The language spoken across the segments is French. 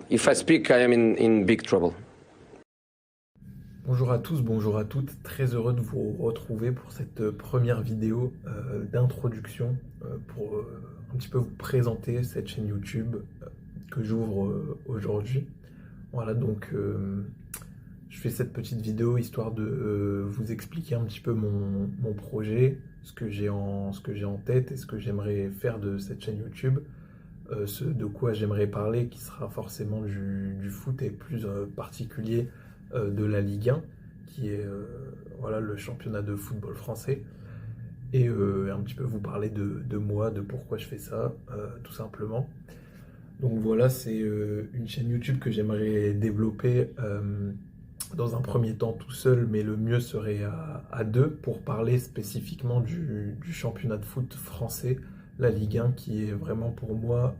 if I speak, I am in big trouble. Bonjour à tous, bonjour à toutes, très heureux de vous retrouver pour cette première vidéo d'introduction pour un petit peu vous présenter cette chaîne YouTube que j'ouvre aujourd'hui. Voilà, donc je fais cette petite vidéo histoire de vous expliquer un petit peu mon projet, ce que j'ai en tête et ce que j'aimerais faire de cette chaîne YouTube, ce de quoi j'aimerais parler qui sera forcément du foot et plus particulier de la Ligue 1, qui est voilà, le championnat de football français, et un petit peu vous parler de moi, de pourquoi je fais ça, tout simplement. Donc voilà, c'est une chaîne YouTube que j'aimerais développer dans un premier temps tout seul, mais le mieux serait à deux, pour parler spécifiquement du championnat de foot français, la Ligue 1, qui est vraiment pour moi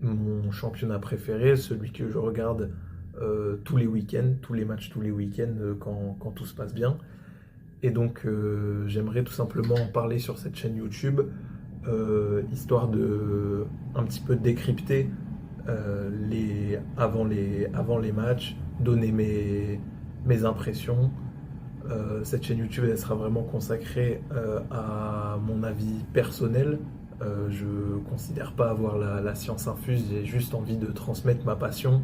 mon championnat préféré, celui que je regarde tous les week-ends, tous les matchs tous les week-ends quand tout se passe bien. Et donc j'aimerais tout simplement en parler sur cette chaîne YouTube, histoire de un petit peu décrypter avant les matchs, donner mes impressions. Cette chaîne YouTube, elle sera vraiment consacrée à mon avis personnel. Je ne considère pas avoir la science infuse, j'ai juste envie de transmettre ma passion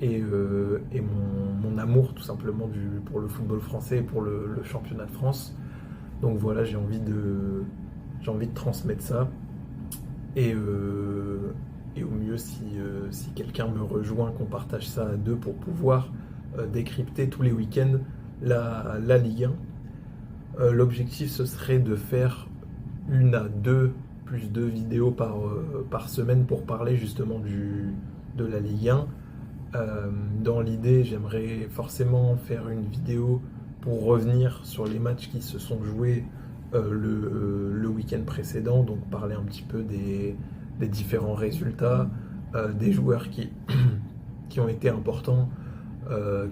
et mon amour tout simplement pour le football français et pour le championnat de France. Donc voilà, j'ai envie de transmettre ça, et au mieux si quelqu'un me rejoint, qu'on partage ça à deux pour pouvoir décrypter tous les week-ends la Ligue 1. L'objectif, ce serait de faire 1 à 2 plus 2 vidéos par semaine pour parler justement de la Ligue 1. Dans l'idée, j'aimerais forcément faire une vidéo pour revenir sur les matchs qui se sont joués le week-end précédent, donc parler un petit peu des différents résultats, des joueurs qui ont été importants,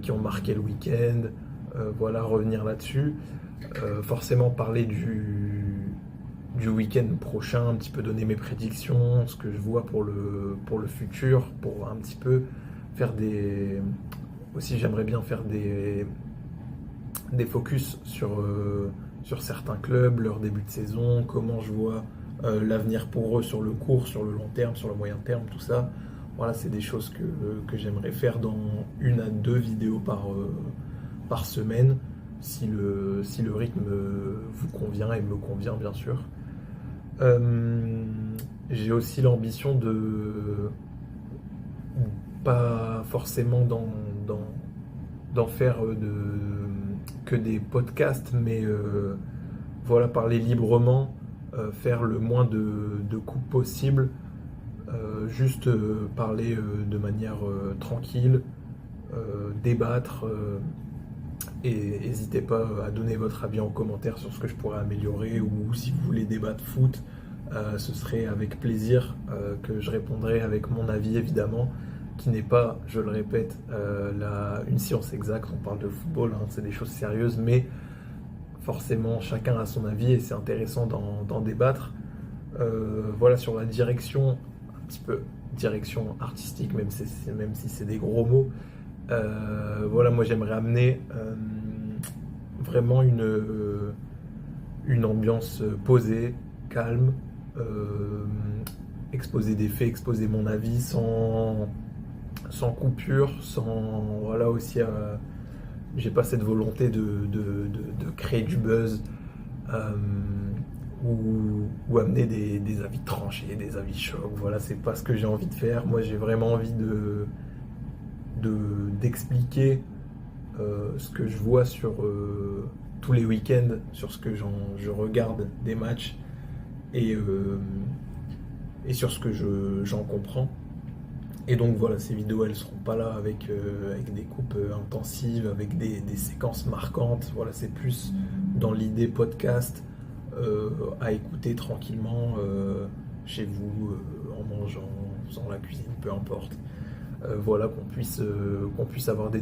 qui ont marqué le week-end, voilà, revenir là-dessus. Forcément parler du week-end prochain, un petit peu donner mes prédictions, ce que je vois pour le futur, pour un petit peu faire aussi j'aimerais bien faire des focus sur certains clubs, leur début de saison, comment je vois l'avenir pour eux sur le court, sur le long terme, sur le moyen terme, tout ça. Voilà, c'est des choses que j'aimerais faire dans 1 à 2 vidéos par semaine, si le rythme vous convient et me convient bien sûr. J'ai aussi l'ambition de pas forcément d'en faire que des podcasts, mais voilà, parler librement, faire le moins de coupes possible, juste parler de manière tranquille, débattre, et n'hésitez pas à donner votre avis en commentaire sur ce que je pourrais améliorer, ou si vous voulez débattre foot, ce serait avec plaisir que je répondrai avec mon avis évidemment, qui n'est pas, je le répète, une science exacte. On parle de football, hein, c'est des choses sérieuses, mais forcément chacun a son avis et c'est intéressant d'en débattre. Voilà, sur la direction, un petit peu direction artistique, même si c'est des gros mots. Voilà, moi j'aimerais amener vraiment une ambiance posée, calme, exposer des faits, exposer mon avis sans coupure, voilà, aussi j'ai pas cette volonté de créer du buzz, ou amener des avis tranchés, des avis chocs. Voilà, c'est pas ce que j'ai envie de faire. Moi j'ai vraiment envie d'expliquer ce que je vois sur tous les week-ends, sur ce que je regarde des matchs, et sur ce que j'en comprends. Et donc voilà, ces vidéos, elles seront pas là avec des coupes intensives, avec des séquences marquantes. Voilà, c'est plus dans l'idée podcast, à écouter tranquillement chez vous, en mangeant, dans la cuisine, peu importe. Voilà, qu'on puisse avoir des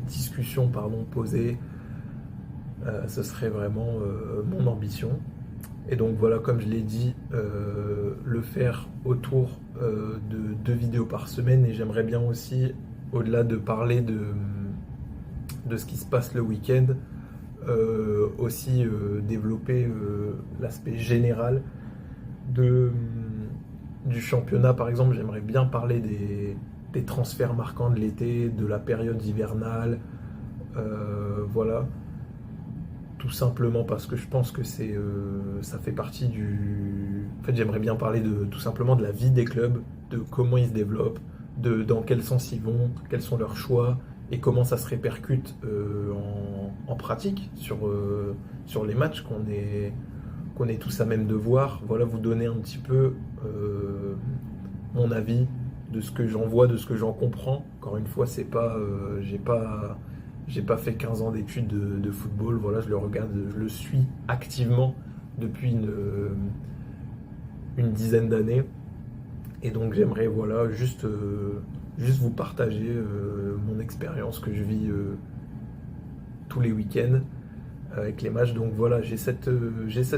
discussions posées. Ce serait vraiment mon ambition. Et donc voilà, comme je l'ai dit, le faire autour de 2 vidéos par semaine. Et j'aimerais bien aussi, au-delà de parler de ce qui se passe le week-end, aussi développer l'aspect général de, du championnat. Par exemple, j'aimerais bien parler des transferts marquants de l'été, de la période hivernale. Voilà. Tout simplement parce que je pense que ça fait partie du... En fait, j'aimerais bien parler tout simplement de la vie des clubs, de comment ils se développent, dans quel sens ils vont, quels sont leurs choix et comment ça se répercute en pratique sur les matchs qu'on est tous à même de voir. Voilà, vous donner un petit peu mon avis de ce que j'en vois, de ce que j'en comprends. Encore une fois, c'est pas, j'ai pas fait 15 ans d'études de football. Voilà, je le regarde, je le suis activement depuis une dizaine d'années. Et donc j'aimerais voilà, juste vous partager mon expérience que je vis tous les week-ends avec les matchs. Donc voilà, j'ai cette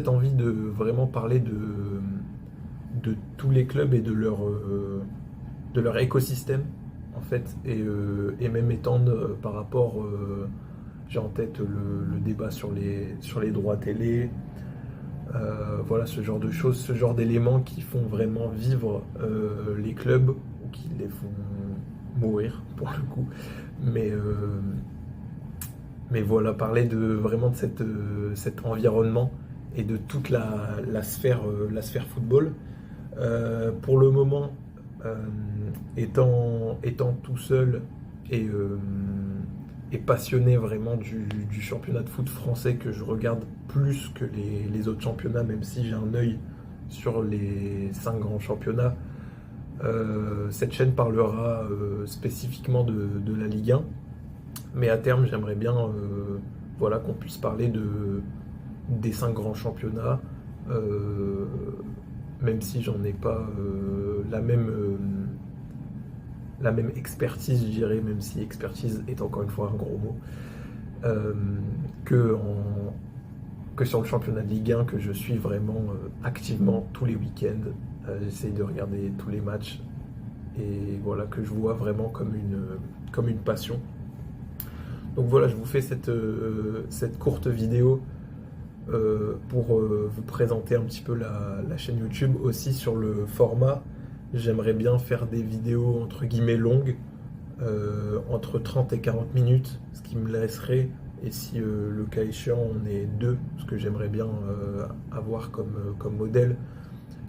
envie de vraiment parler de tous les clubs et de leur écosystème en fait, et même étendre par rapport, j'ai en tête le débat sur les droits télé, voilà, ce genre de choses, ce genre d'éléments qui font vraiment vivre les clubs ou qui les font mourir pour le coup. Mais voilà, parler vraiment de cet environnement et de toute la sphère football. Pour le moment, étant tout seul et passionné vraiment du championnat de foot français que je regarde plus que les autres championnats, même si j'ai un œil sur les 5 grands championnats, cette chaîne parlera spécifiquement de la Ligue 1. Mais à terme, j'aimerais bien voilà, qu'on puisse parler des 5 grands championnats, même si j'en ai pas la même expertise, je dirais, même si expertise est encore une fois un gros mot, que sur le championnat de Ligue 1 que je suis vraiment activement tous les week-ends. J'essaye de regarder tous les matchs et voilà, que je vois vraiment comme une passion. Donc voilà, je vous fais cette courte vidéo pour vous présenter un petit peu la chaîne YouTube. Aussi sur le format, j'aimerais bien faire des vidéos entre guillemets longues, entre 30 et 40 minutes, ce qui me laisserait, et si le cas échéant on est deux, ce que j'aimerais bien avoir comme modèle,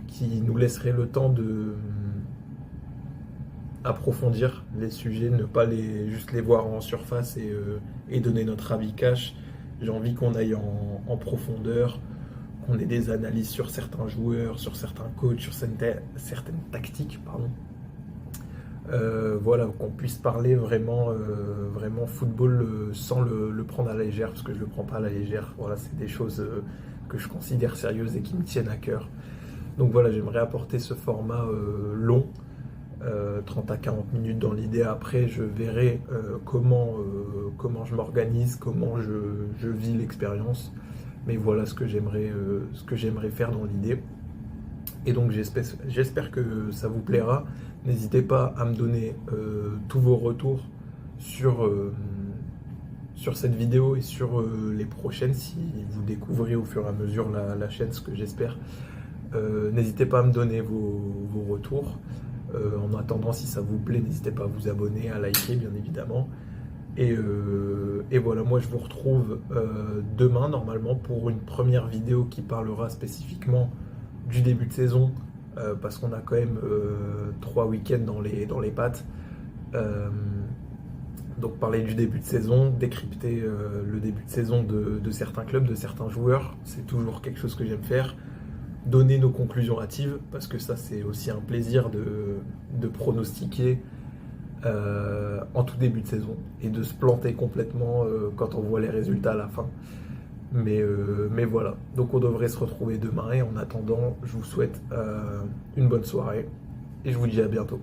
qui nous laisserait le temps de approfondir les sujets, ne pas juste les voir en surface et donner notre avis cash. J'ai envie qu'on aille en profondeur, qu'on ait des analyses sur certains joueurs, sur certains coachs, sur certaines tactiques, pardon. Voilà, qu'on puisse parler vraiment football sans le prendre à la légère, parce que je le prends pas à la légère. Voilà, c'est des choses que je considère sérieuses et qui me tiennent à cœur. Donc voilà, j'aimerais apporter ce format long, 30 à 40 minutes dans l'idée. Après, je verrai comment je m'organise, comment je vis l'expérience. Mais voilà ce que j'aimerais faire dans l'idée. Et donc j'espère que ça vous plaira. N'hésitez pas à me donner tous vos retours sur cette vidéo et sur les prochaines, si vous découvrez au fur et à mesure la chaîne, ce que j'espère. N'hésitez pas à me donner vos retours. En attendant, si ça vous plaît, n'hésitez pas à vous abonner, à liker bien évidemment. Et voilà, moi je vous retrouve demain normalement pour une première vidéo qui parlera spécifiquement du début de saison, parce qu'on a quand même 3 week-ends dans les pattes. Donc parler du début de saison, décrypter le début de saison de certains clubs, de certains joueurs, c'est toujours quelque chose que j'aime faire. Donner nos conclusions hâtives, parce que ça c'est aussi un plaisir de pronostiquer en tout début de saison et de se planter complètement quand on voit les résultats à la fin. Mais voilà, donc on devrait se retrouver demain, et en attendant, je vous souhaite une bonne soirée et je vous dis à bientôt.